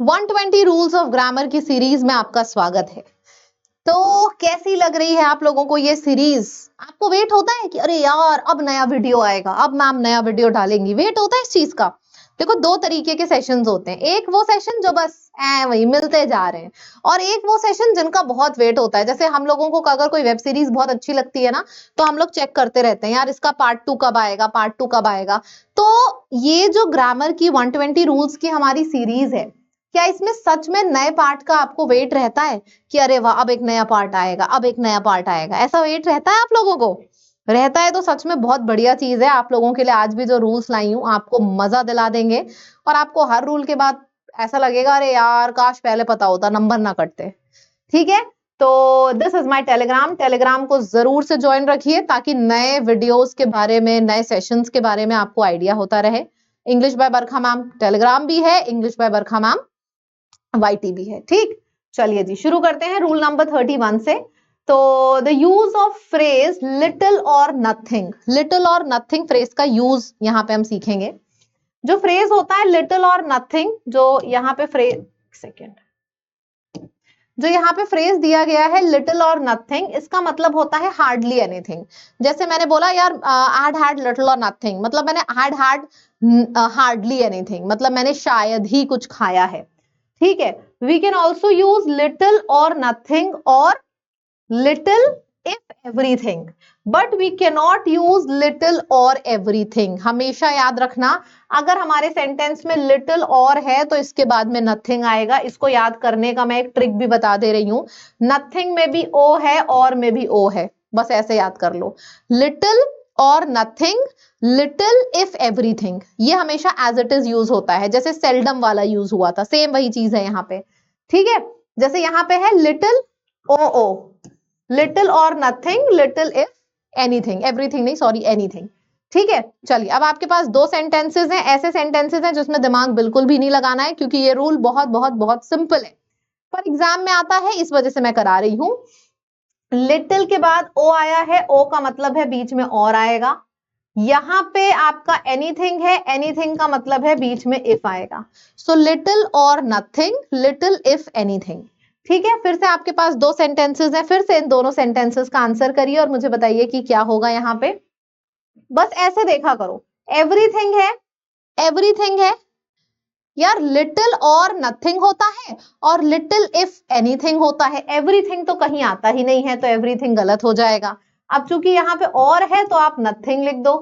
120 rules of grammar की series में आपका स्वागत है। तो कैसी लग रही है आप लोगों को ये सीरीज? आपको वेट होता है कि अरे यार अब नया वीडियो आएगा, अब मैम नया वीडियो डालेंगी, वेट होता है इस चीज का? देखो, दो तरीके के सेशंस होते हैं। एक वो सेशन जो बस वही मिलते जा रहे हैं, और एक वो सेशन जिनका बहुत वेट होता है। जैसे हम लोगों को अगर कोई वेब सीरीज बहुत अच्छी लगती है ना, तो हम लोग चेक करते रहते हैं यार इसका पार्ट 2 कब आएगा, पार्ट 2 कब आएगा। तो ये जो ग्रामर की 120 रूल्स की हमारी सीरीज है, क्या इसमें सच में नए पार्ट का आपको वेट रहता है कि अरे वाह अब एक नया पार्ट आएगा, अब एक नया पार्ट आएगा? ऐसा वेट रहता है आप लोगों को? रहता है तो सच में बहुत बढ़िया चीज है। आप लोगों के लिए आज भी जो रूल्स लाई हूं आपको मजा दिला देंगे, और आपको हर रूल के बाद ऐसा लगेगा अरे यार काश पहले पता होता, नंबर ना कटते। ठीक है, तो दिस इज माय टेलीग्राम को जरूर से ज्वाइन रखिए ताकि नए वीडियोस के बारे में, नए सेशंस के बारे में आपको आइडिया होता रहे। English by Barkha ma'am Telegram भी है, English by Barkha ma'am YT भी है। ठीक, चलिए जी शुरू करते हैं रूल नंबर 31 से। तो the use of phrase little or nothing, little or nothing phrase का यूज यहाँ पे हम सीखेंगे। जो फ्रेज होता है लिटिल और नथिंग, जो यहाँ पे फ्रेज जो यहाँ पे फ्रेज दिया गया है लिटिल और नथिंग, इसका मतलब होता है हार्डली एनीथिंग। जैसे मैंने बोला यार I had little or nothing, मतलब मैंने हैड हार्डली एनीथिंग, मतलब मैंने शायद ही कुछ खाया है। ठीक है, we can also use little or nothing or little if everything, but we cannot use little or everything. हमेशा याद रखना, अगर हमारे सेंटेंस में लिटिल और है तो इसके बाद में नथिंग आएगा। इसको याद करने का मैं एक ट्रिक भी बता दे रही हूं। नथिंग में भी ओ है और में भी ओ है, बस ऐसे याद कर लो। Little or nothing, little if everything, ये हमेशा एज इट इज यूज होता है। जैसे सेल्डम वाला यूज हुआ था, सेम वही चीज है यहाँ पे। ठीक है, जैसे यहाँ पे है little O, little or nothing, little if anything, everything नहीं सॉरी एनीथिंग। ठीक है, चलिए अब आपके पास दो सेंटेंसेस हैं, ऐसे सेंटेंसेस हैं जिसमें दिमाग बिल्कुल भी नहीं लगाना है, क्योंकि ये रूल बहुत बहुत बहुत सिंपल है, पर एग्जाम में आता है, इस वजह से मैं करा रही हूं। लिटिल के बाद ओ आया है, ओ का मतलब है बीच में और आएगा। यहां पे आपका एनीथिंग है, एनीथिंग का मतलब है बीच में इफ आएगा। So little or nothing, little if anything. ठीक है, फिर से आपके पास दो सेंटेंसेस हैं, फिर से इन दोनों सेंटेंसेस का आंसर करिए और मुझे बताइए कि क्या होगा यहाँ पे। बस ऐसे देखा करो, एवरीथिंग है, एवरीथिंग है यार, लिटिल और नथिंग होता है और लिटिल इफ एनीथिंग होता है। एवरीथिंग तो कहीं आता ही नहीं है, तो एवरीथिंग गलत हो जाएगा। अब चूंकि यहाँ पे और है तो आप नथिंग लिख दो,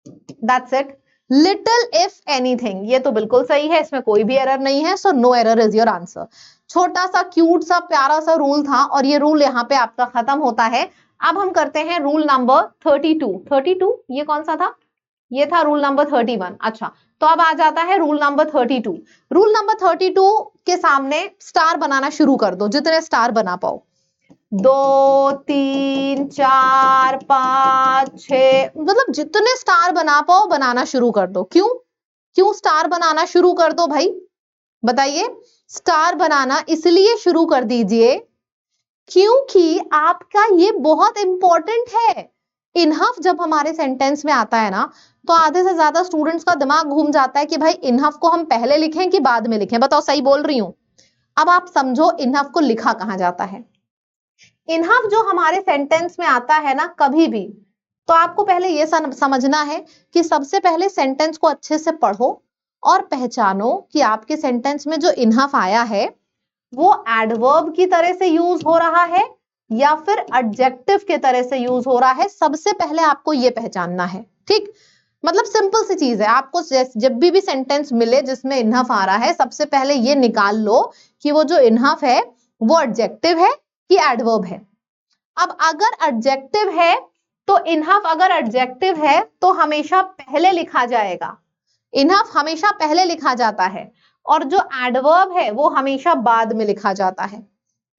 that's it. Little if anything, ये तो बिल्कुल सही है, इसमें कोई भी एरर नहीं है, so no error is your answer. छोटा सा क्यूट सा प्यारा सा रूल था, और ये रूल यहाँ पे आपका खत्म होता है। अब हम करते हैं रूल नंबर 32। 32 ये कौन सा था? ये था रूल नंबर 31। अच्छा, तो अब आ जाता है रूल नंबर 32। रूल नंबर 32 के सामने स्टार बनाना शुरू कर दो, जितने स्टार बना पाओ। 2 3 4 5 6, मतलब जितने स्टार बना पाओ बनाना शुरू कर दो। क्यों क्यों स्टार बनाना शुरू कर दो भाई, बताइए? स्टार बनाना इसलिए शुरू कर दीजिए क्योंकि आपका ये बहुत इंपॉर्टेंट है। इनहफ जब हमारे सेंटेंस में आता है ना, तो आधे से ज्यादा स्टूडेंट्स का दिमाग घूम जाता है कि भाई इनहफ को हम पहले लिखें कि बाद में लिखें। बताओ सही बोल रही हूं? अब आप समझो इनहफ को लिखा कहां जाता है। इनहफ जो हमारे सेंटेंस में आता है ना कभी भी, तो आपको पहले ये समझना है कि सबसे पहले सेंटेंस को अच्छे से पढ़ो और पहचानो कि आपके सेंटेंस में जो इनहफ आया है वो एडवर्ब की तरह से यूज हो रहा है या फिर एडजेक्टिव के तरह से यूज हो रहा है। सबसे पहले आपको ये पहचानना है। ठीक, मतलब सिंपल सी चीज है। आपको जब भी सेंटेंस मिले जिसमें इनहफ आ रहा है, सबसे पहले ये निकाल लो कि वो जो इनहफ है वो एडजेक्टिव है कि एडवर्ब है। अब अगर एडजेक्टिव है तो इनहफ, अगर एडजेक्टिव है तो हमेशा पहले लिखा जाएगा। इनहफ हमेशा पहले लिखा जाता है, और जो एडवर्ब है वो हमेशा बाद में लिखा जाता है।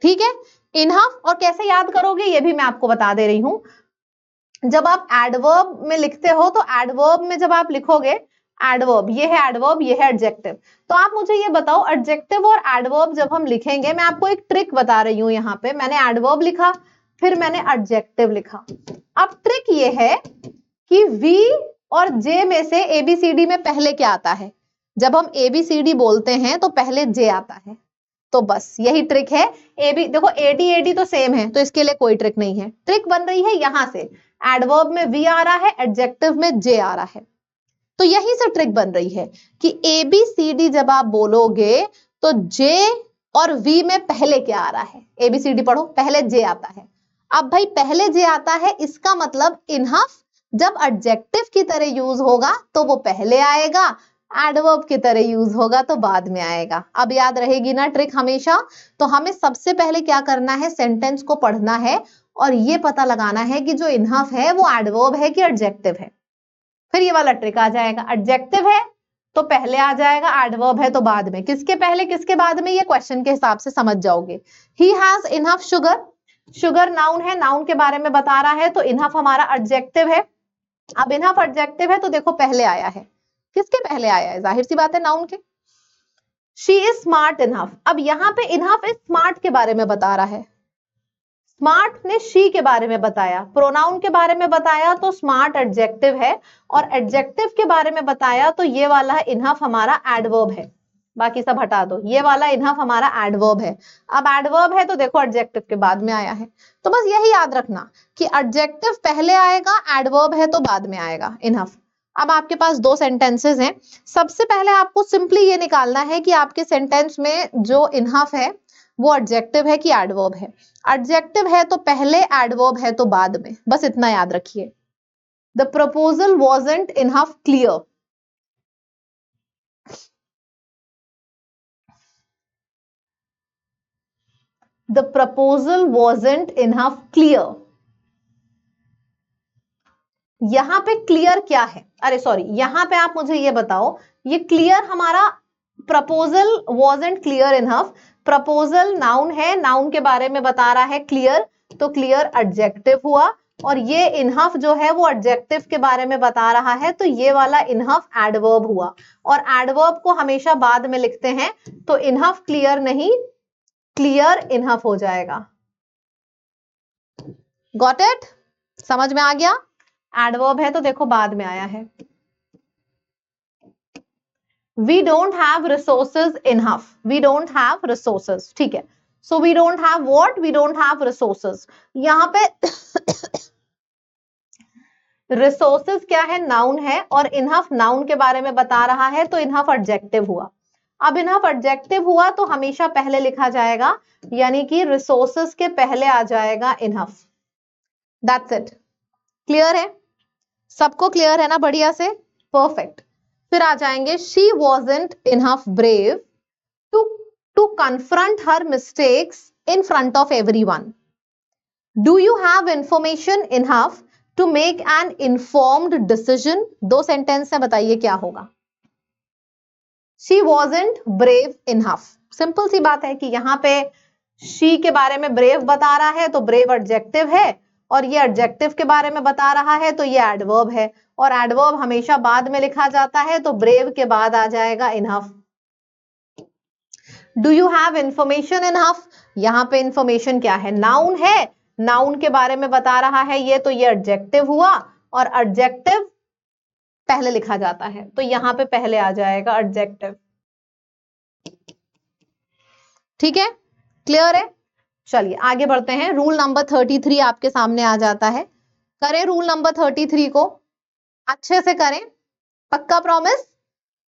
ठीक है, इनहफ और कैसे याद करोगे ये भी मैं आपको बता दे रही हूं। जब आप एडवर्ब में लिखते हो तो एडवर्ब में जब आप लिखोगे, एडवर्ब ये है, एडवर्ब ये है एडजेक्टिव, तो आप मुझे ये बताओ एडजेक्टिव और एडवर्ब जब हम लिखेंगे, मैं आपको एक ट्रिक बता रही हूं। यहाँ पे मैंने एडवर्ब लिखा, फिर मैंने एडजेक्टिव लिखा। अब ट्रिक ये है कि वी और जे में से एबीसीडी में पहले क्या आता है? जब हम ABCD बोलते हैं तो पहले J आता है, तो बस यही ट्रिक है। AB देखो AD तो सेम है, तो इसके लिए कोई ट्रिक नहीं है। ट्रिक बन रही है यहां से, एडवर्ब में V आ रहा है, एडजेक्टिव में J आ रहा है, तो यही से ट्रिक बन रही है कि ABCD जब आप बोलोगे तो J और V में पहले क्या आ रहा है, ABCD पढ़ो, पहले J आता है। अब भाई पहले J आता है, इसका मतलब इनहफ जब एडजेक्टिव की तरह यूज होगा तो वो पहले आएगा, एडवर्ब की तरह यूज होगा तो बाद में आएगा। अब याद रहेगी ना ट्रिक हमेशा। तो हमें सबसे पहले क्या करना है, सेंटेंस को पढ़ना है और ये पता लगाना है कि जो इनहफ है वो एडवर्ब है कि एडजेक्टिव है। फिर ये वाला ट्रिक आ जाएगा, एडजेक्टिव है तो पहले आ जाएगा, एडवर्ब है तो बाद में। किसके पहले किसके बाद में, ये क्वेश्चन के हिसाब से समझ जाओगे। He has enough sugar, sugar noun है, नाउन के बारे में बता रहा है, तो इनफ हमारा एडजेक्टिव है। अब इनफ एडजेक्टिव है तो देखो पहले आया है, किसके पहले आया है, जाहिर सी बात है नाउन के। शी इज स्मार्ट इनफ, अब यहाँ पे इनफ इज स्मार्ट के बारे में बता रहा है, स्मार्ट ने शी के बारे में बताया, प्रोनाउन के बारे में बताया तो स्मार्ट एडजेक्टिव है, और एडजेक्टिव के बारे में बताया तो ये वाला इनफ हमारा एडवर्ब है। बाकी सब हटा दो, ये वाला इनफ हमारा एडवर्ब है। अब एडवर्ब है तो देखो एडजेक्टिव के बाद में आया है, तो बस यही याद रखना कि एडजेक्टिव पहले आएगा, एडवर्ब है तो बाद में आएगा इनफ। अब आपके पास दो सेंटेंसेस हैं, सबसे पहले आपको सिंपली ये निकालना है कि आपके सेंटेंस में जो इनफ है वो एडजेक्टिव है कि एडवर्ब है। एडजेक्टिव है तो पहले, एडवर्ब है तो बाद में, बस इतना याद रखिए। The proposal wasn't enough clear, the proposal wasn't enough clear. यहां पे क्लियर क्या है, अरे सॉरी, यहां पे आप मुझे ये बताओ, ये क्लियर हमारा proposal wasn't clear enough, proposal noun है, नाउन के बारे में बता रहा है क्लियर, तो क्लियर एडजेक्टिव हुआ, और ये इनहफ जो है वो एडजेक्टिव के बारे में बता रहा है, तो ये वाला इनहफ एडवर्ब हुआ, और एडवर्ब को हमेशा बाद में लिखते हैं, तो इनहफ क्लियर नहीं, क्लियर इनहफ हो जाएगा। गॉट इट, समझ में आ गया। एडवर्ब है तो देखो बाद में आया है। We don't have resources enough, we don't have resources, ठीक है, so we don't have what, we don't have resources। यहाँ पे resources क्या है, नाउन है, और इनहफ नाउन के बारे में बता रहा है, तो इनहफ एडजेक्टिव हुआ। अब इनहफ एडजेक्टिव हुआ तो हमेशा पहले लिखा जाएगा, यानी कि रिसोर्सेस के पहले आ जाएगा इनहफ। दैट्स इट, क्लियर है, सबको क्लियर है ना, बढ़िया से, परफेक्ट। फिर आ जाएंगे, she wasn't enough brave to confront her mistakes in front of everyone. Do you have information enough to make an informed decision. दो सेंटेंस है, बताइए क्या होगा। She wasn't brave enough, simple सी बात है कि यहाँ पे शी के बारे में ब्रेव बता रहा है, तो ब्रेव एडजेक्टिव है, और ये एडजेक्टिव के बारे में बता रहा है तो ये एडवर्ब है, और एडवर्ब हमेशा बाद में लिखा जाता है, तो ब्रेव के बाद आ जाएगा enough. Do you have information enough, यहाँ पे इंफॉर्मेशन क्या है, नाउन है, नाउन के बारे में बता रहा है ये, तो ये एडजेक्टिव हुआ, और एडजेक्टिव पहले लिखा जाता है, तो यहाँ पे पहले आ जाएगा एडजेक्टिव। ठीक है, क्लियर है। चलिए आगे बढ़ते हैं, रूल नंबर 33 आपके सामने आ जाता है। करें रूल नंबर 33 को, अच्छे से करें, पक्का प्रॉमिस।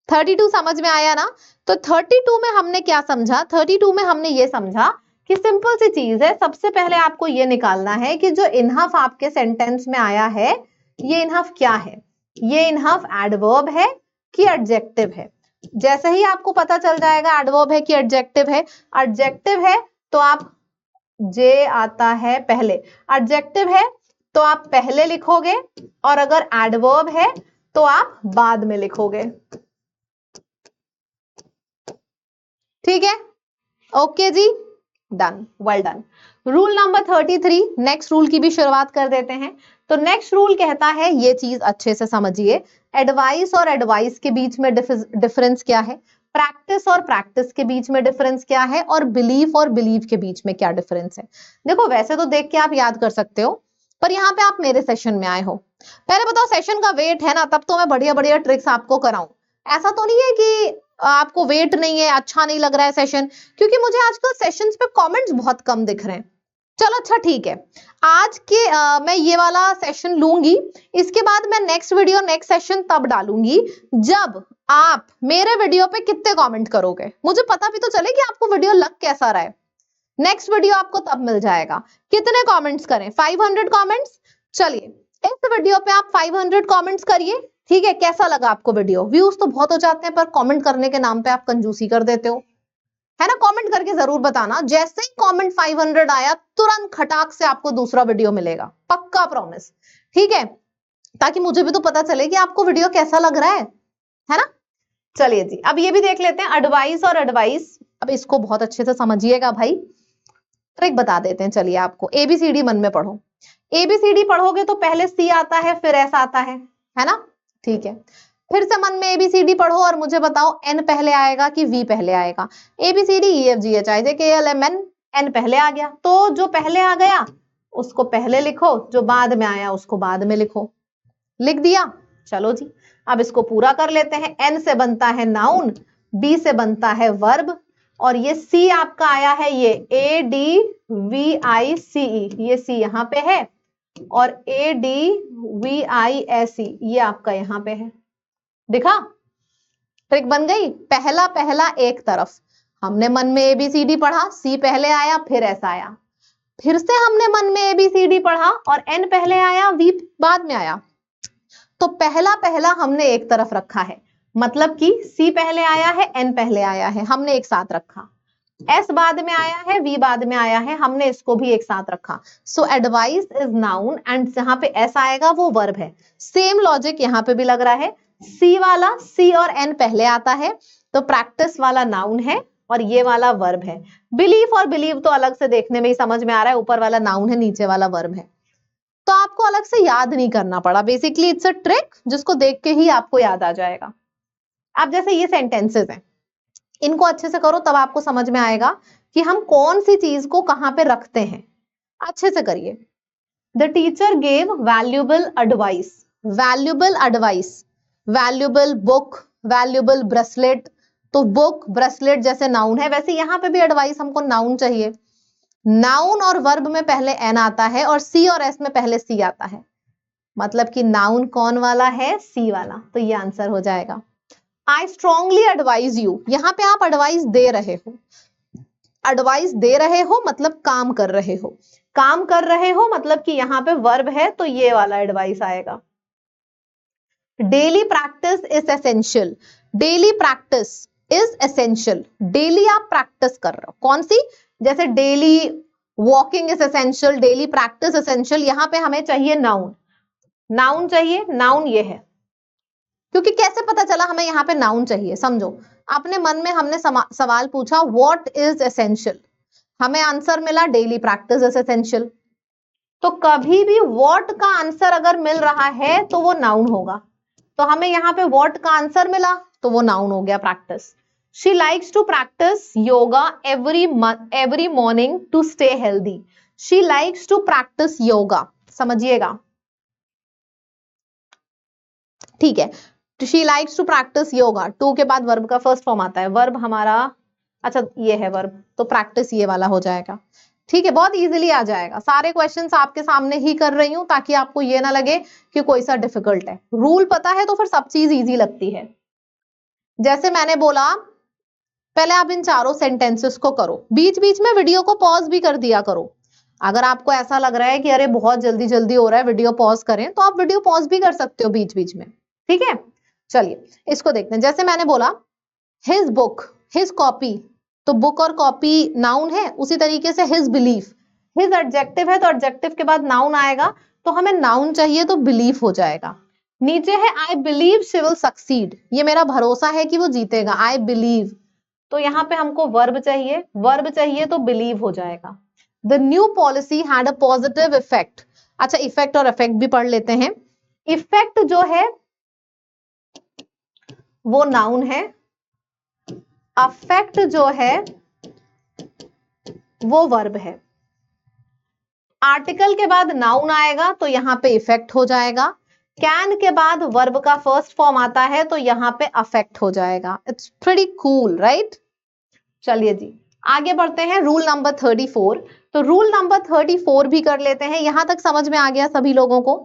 32 समझ में आया ना। तो 32 में हमने क्या समझा, 32 में हमने ये समझा कि सिंपल सी चीज है, सबसे पहले आपको ये निकालना है कि जो इनहफ आपके सेंटेंस में आया है, ये इनहफ क्या है, ये इनहफ एडवर्ब है कि एडजेक्टिव है। जैसे ही आपको पता चल जाएगा एडवर्ब है कि एडजेक्टिव है, एडजेक्टिव है तो आप जे आता है पहले, एडजेक्टिव है तो आप पहले लिखोगे, और अगर एडवर्ब है तो आप बाद में लिखोगे। ठीक है, ओके जी, done, well done. Rule number 33, next rule की भी शुरुआत कर देते हैं। तो नेक्स्ट रूल कहता है, ये चीज अच्छे से समझिए, एडवाइस और एडवाइस के बीच में डिफरेंस क्या है, प्रैक्टिस और प्रैक्टिस के बीच में डिफरेंस क्या है, और बिलीफ और बिलीव के बीच में क्या डिफरेंस है। देखो वैसे तो देख के आप याद कर सकते हो, पर यहाँ पे आप मेरे सेशन में आए हो, पहले बताओ सेशन का वेट है ना, तब तो मैं बढ़िया बढ़िया ट्रिक्स आपको कराऊं, ऐसा तो नहीं है कि आपको वेट नहीं है, अच्छा नहीं लग रहा है सेशन, क्योंकि मुझे आजकल सेशंस पे कमेंट्स बहुत कम दिख रहे हैं। चलो अच्छा ठीक है, आज के मैं ये वाला सेशन लूंगी, इसके बाद मैं नेक्स्ट वीडियो नेक्स्ट सेशन तब डालूंगी जब आप मेरे वीडियो पे कितने कमेंट करोगे, मुझे पता भी तो चले कि आपको वीडियो लग कैसा रहा है। नेक्स्ट वीडियो आपको तब मिल जाएगा। कितने कमेंट्स करें? 500 कमेंट्स। चलिए इस वीडियो पे आप 500 कमेंट्स करिए, ठीक है? कैसा लगा आपको वीडियो? व्यूज तो बहुत हो जाते हैं पर कमेंट करने के नाम पे आप कंजूसी कर देते हो, है ना? कमेंट करके जरूर बताना, जैसे ही कमेंट 500 आया तुरंत खटाक से आपको दूसरा वीडियो मिलेगा, पक्का प्रॉमिस, ठीक है? ताकि मुझे भी तो पता चले कि आपको वीडियो कैसा लग रहा है ना? चलिए जी, अब ये भी देख लेते हैं एडवाइस और एडवाइस। अब इसको बहुत अच्छे से समझिएगा भाई, ट्रिक बता देते हैं। चलिए आपको एबीसीडी मन में पढ़ो, एबीसीडी पढ़ोगे तो पहले सी आता है फिर एस आता है ना? ठीक है, फिर से मन में एबीसीडी पढ़ो और मुझे बताओ एन पहले आएगा कि वी पहले आएगा? A B C D E F G H I J K L M N, N पहले आ गया, तो जो पहले आ गया उसको पहले लिखो, जो बाद में आया उसको बाद में लिखो। लिख दिया? चलो जी, अब इसको पूरा कर लेते हैं। एन से बनता है नाउन, बी से बनता है वर्ब, और ये सी आपका आया है, ये ए डी वी आई सी ई, ये सी यहाँ पे है, और A D V I S E ये आपका यहाँ पे है। दिखा? ट्रिक बन गई। पहला पहला एक तरफ हमने मन में एबीसीडी पढ़ा, सी पहले आया फिर एस आया, फिर से हमने मन में एबीसीडी पढ़ा और एन पहले आया वी बाद में आया, तो पहला पहला हमने एक तरफ रखा है, मतलब कि सी पहले आया है एन पहले आया है, हमने एक साथ रखा। एस बाद में आया है वी बाद में आया है, हमने इसको भी एक साथ रखा। सो एडवाइस इज नाउन एंड जहां पे एस आएगा वो वर्ब है। सेम लॉजिक यहाँ पे भी लग रहा है। सी वाला सी और एन पहले आता है तो प्रैक्टिस वाला नाउन है और ये वाला वर्ब है। बिलीफ और बिलीव तो अलग से देखने में ही समझ में आ रहा है, ऊपर वाला नाउन है नीचे वाला वर्ब है, तो आपको अलग से याद नहीं करना पड़ा। बेसिकली इट्स अ ट्रिक जिसको देख के ही आपको याद आ जाएगा। अब जैसे ये सेंटेंसेस हैं, इनको अच्छे से करो तब आपको समझ में आएगा कि हम कौन सी चीज को कहां पे रखते हैं। अच्छे से करिए। The teacher gave valuable advice, valuable advice, valuable book, valuable bracelet, तो बुक ब्रेसलेट जैसे नाउन है वैसे यहां पे भी एडवाइस हमको नाउन चाहिए। नाउन और वर्ब में पहले एन आता है और सी और एस में पहले सी आता है, मतलब कि नाउन कौन वाला है? सी वाला, तो ये आंसर हो जाएगा। आई स्ट्रॉन्गली एडवाइज यू, यहाँ पे आप एडवाइस दे रहे हो, एडवाइस दे रहे हो मतलब काम कर रहे हो, काम कर रहे हो मतलब कि यहाँ पे वर्ब है तो ये वाला एडवाइस आएगा। Daily practice is essential, daily practice is essential, daily आप प्रैक्टिस कर रहे हो, कौन सी? जैसे daily walking is essential, daily practice essential, यहाँ पे हमें चाहिए नाउन, नाउन चाहिए, नाउन ये है। क्योंकि कैसे पता चला हमें यहाँ पे नाउन चाहिए? समझो, अपने मन में हमने सवाल पूछा व्हाट इज एसेंशियल, हमें आंसर मिला डेली प्रैक्टिस इज एसेंशियल, तो कभी भी व्हाट का आंसर अगर मिल रहा है तो वो नाउन होगा, तो हमें यहाँ पे व्हाट का आंसर मिला तो वो नाउन हो गया practice. She likes to practise yoga every morning to stay healthy, she likes to practise yoga, समझिएगा, ठीक है? She likes to practise yoga, to के बाद वर्ब का फर्स्ट फॉर्म आता है, वर्ब हमारा, अच्छा ये है वर्ब, तो प्रैक्टिस ये वाला हो जाएगा, ठीक है? बहुत इजीली आ जाएगा। सारे क्वेश्चंस आपके सामने ही कर रही हूं ताकि आपको ये ना लगे कि कोई सा डिफिकल्ट है। रूल पता है तो फिर सब चीज इजी लगती है। जैसे मैंने बोला, पहले आप इन चारों सेंटेंसेस को करो, बीच बीच में वीडियो को पॉज भी कर दिया करो। अगर आपको ऐसा लग रहा है कि अरे बहुत जल्दी जल्दी हो रहा है वीडियो पॉज करें, तो आप वीडियो पॉज भी कर सकते हो बीच बीच में, ठीक है? चलिए इसको देखते हैं। जैसे मैंने बोला हिज बुक, हिज कॉपी, तो बुक और कॉपी नाउन है, उसी तरीके से हिज बिलीफ, हिज एडजेक्टिव है तो एडजेक्टिव के बाद नाउन आएगा, तो हमें नाउन चाहिए तो बिलीफ हो जाएगा। नीचे है I believe she will succeed, ये मेरा भरोसा है कि वो जीतेगा, आई बिलीव, तो यहाँ पे हमको वर्ब चाहिए तो बिलीव हो जाएगा। The new policy had a positive effect, अच्छा इफेक्ट और इफेक्ट भी पढ़ लेते हैं। इफेक्ट जो है वो नाउन है, अफेक्ट जो है वो वर्ब है। आर्टिकल के बाद नाउन आएगा तो यहाँ पे इफेक्ट हो जाएगा, कैन के बाद वर्ब का फर्स्ट फॉर्म आता है तो यहाँ पे अफेक्ट हो जाएगा। It's pretty cool, right? चलिए जी आगे बढ़ते हैं। Rule number 34। तो रूल नंबर 34 भी कर लेते हैं। यहां तक समझ में आ गया सभी लोगों को?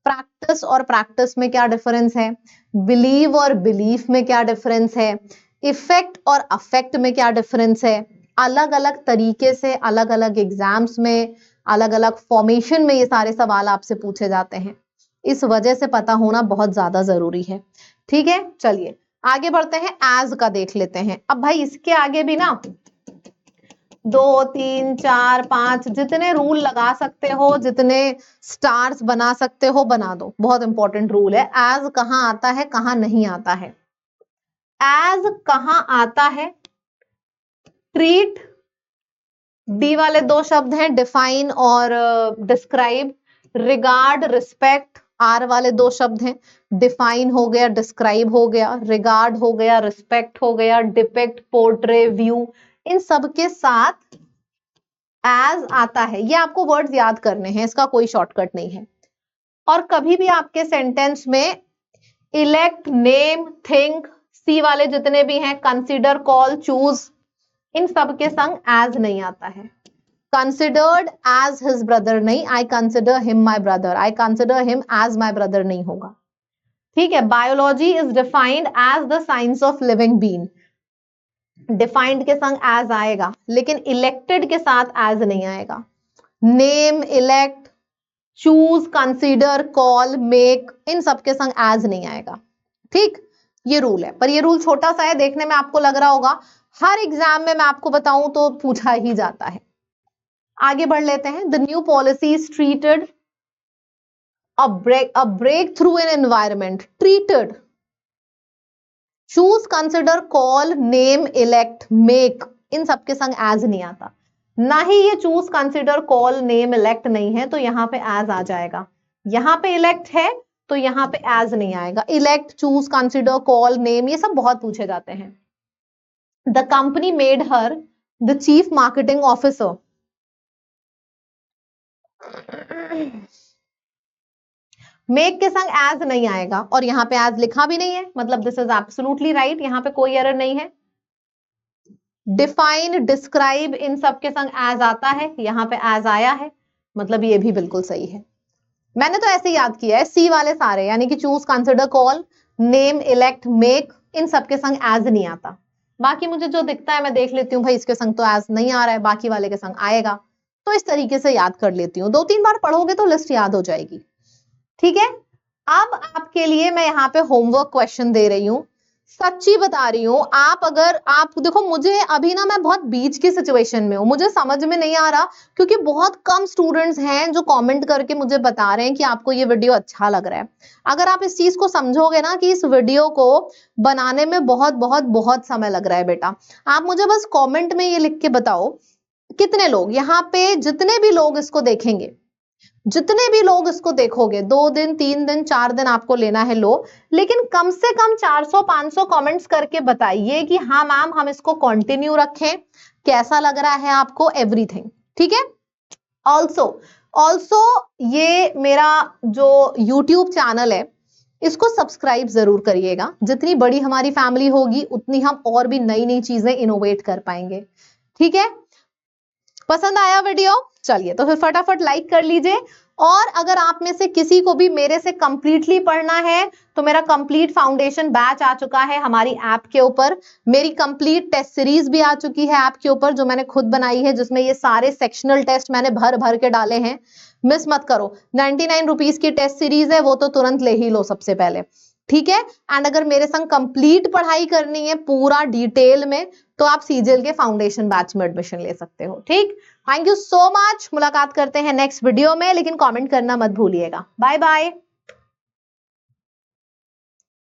प्रैक्टिस और प्रैक्टिस में क्या डिफरेंस है, बिलीव और बिलीफ में क्या डिफरेंस है, इफेक्ट और अफेक्ट में क्या डिफरेंस है, अलग अलग तरीके से अलग अलग एग्जाम्स में अलग अलग फॉर्मेशन में ये सारे सवाल आपसे पूछे जाते हैं। इस वजह से पता होना बहुत ज्यादा जरूरी है। ठीक है, चलिए आगे बढ़ते हैं। एज का देख लेते हैं। अब भाई इसके आगे भी ना 2 3 4 5 जितने रूल लगा सकते हो, जितने स्टार्स बना सकते हो बना दो। बहुत इंपॉर्टेंट रूल है। एज कहाँ आता है, कहाँ नहीं आता है। एज कहाँ आता है? ट्रीट, डी वाले दो शब्द हैं डिफाइन और डिस्क्राइब। रिगार्ड, रिस्पेक्ट, आर वाले दो शब्द हैं। डिफाइन हो गया, डिस्क्राइब हो गया, रिगार्ड हो गया, रिस्पेक्ट हो गया, डिपेक्ट, पोर्ट्रे, व्यू, इन सब के साथ एज आता है। ये आपको वर्ड्स याद करने हैं, इसका कोई शॉर्टकट नहीं है। और कभी भी आपके सेंटेंस में इलेक्ट, नेम, थिंक, सी वाले जितने भी हैं, कंसीडर, कॉल, चूज, इन सब के संग एज नहीं आता है। कंसिडर्ड एज हिज ब्रदर नहीं, I consider him my brother, I consider him as my brother नहीं होगा। ठीक है। Biology is defined as the science of living being, defined के संग एज आएगा, लेकिन इलेक्टेड के साथ एज नहीं आएगा। Name, elect, choose, consider, call, make, इन सब के संग एज नहीं आएगा। ठीक, ये रूल है। पर ये रूल छोटा सा है, देखने में आपको लग रहा होगा, हर एग्जाम में मैं आपको बताऊं तो पूछा ही जाता है। आगे बढ़ लेते हैं। The new policy is treated a breakthrough in environment. Treated, choose, consider, call, name, elect, make, इन सबके संग एज नहीं आता। ना ही ये choose, consider, call, name, elect नहीं है तो यहाँ पे एज आ जाएगा। यहाँ पे इलेक्ट है तो यहाँ पे एज नहीं आएगा। Elect, choose, consider, call, name, ये सब बहुत पूछे जाते हैं। The company made her the chief marketing officer. Make के संग एज नहीं आएगा और यहाँ पे एज लिखा भी नहीं है, मतलब दिस इज एब्सोल्युटली राइट, यहाँ पे कोई एरर नहीं है। डिफाइन, डिस्क्राइब, इन सब के संग एज आता है, यहाँ पे एज आया है, मतलब ये भी बिल्कुल सही है। मैंने तो ऐसे याद किया है, सी वाले सारे, यानी कि choose, consider, call, name, elect, make, इन सब के संग एज नहीं आता। बाकी मुझे जो दिखता है मैं देख लेती हूँ, भाई इसके संग तो एज नहीं आ रहा है, बाकी वाले के संग आएगा, तो इस तरीके से याद कर लेती हूँ। 2-3 बार पढ़ोगे तो लिस्ट याद हो जाएगी। ठीक है। अब आपके लिए मैं यहाँ पे होमवर्क क्वेश्चन दे रही हूँ। सच्ची बता रही हूँ, आप देखो, मुझे अभी ना मैं बहुत बीच की सिचुएशन में हूँ, मुझे समझ में नहीं आ रहा, क्योंकि बहुत कम स्टूडेंट्स हैं जो कमेंट करके मुझे बता रहे हैं कि आपको ये वीडियो अच्छा लग रहा है। अगर आप इस चीज को समझोगे ना कि इस वीडियो को बनाने में बहुत बहुत बहुत समय लग रहा है बेटा, आप मुझे बस कॉमेंट में ये लिख के बताओ कितने लोग यहाँ पे, जितने भी लोग इसको देखेंगे, जितने भी लोग इसको देखोगे, 2 दिन 3 दिन 4 दिन आपको लेना है लो, लेकिन कम से कम 400-500 कमेंट्स करके बताइए कि हाँ मैम हम इसको कंटिन्यू रखें, कैसा लग रहा है आपको, एवरीथिंग। ठीक है। ऑल्सो ये मेरा जो YouTube चैनल है इसको सब्सक्राइब जरूर करिएगा। जितनी बड़ी हमारी फैमिली होगी उतनी हम और भी नई नई चीजें इनोवेट कर पाएंगे। ठीक है। पसंद आया वीडियो? चलिए तो फिर फटाफट लाइक कर लीजिए। और अगर आप में से किसी को भी मेरे से कंप्लीटली पढ़ना है तो मेरा कंप्लीट फाउंडेशन बैच आ चुका है हमारी ऐप के ऊपर। मेरी कंप्लीट टेस्ट सीरीज भी आ चुकी है ऐप के ऊपर, जो मैंने खुद बनाई है, जिसमें ये सारे सेक्शनल टेस्ट मैंने भर भर के डाले हैं। मिस मत करो। 99 रुपीज की टेस्ट सीरीज है, वो तो तुरंत ले ही लो सबसे पहले। ठीक है। एंड अगर मेरे संग कंप्लीट पढ़ाई करनी है पूरा डिटेल में, तो आप सीजीएल के फाउंडेशन बैच में एडमिशन ले सकते हो। ठीक। Thank you so much. मुलाकात करते हैं नेक्स्ट वीडियो में, लेकिन कमेंट करना मत भूलिएगा। Bye bye.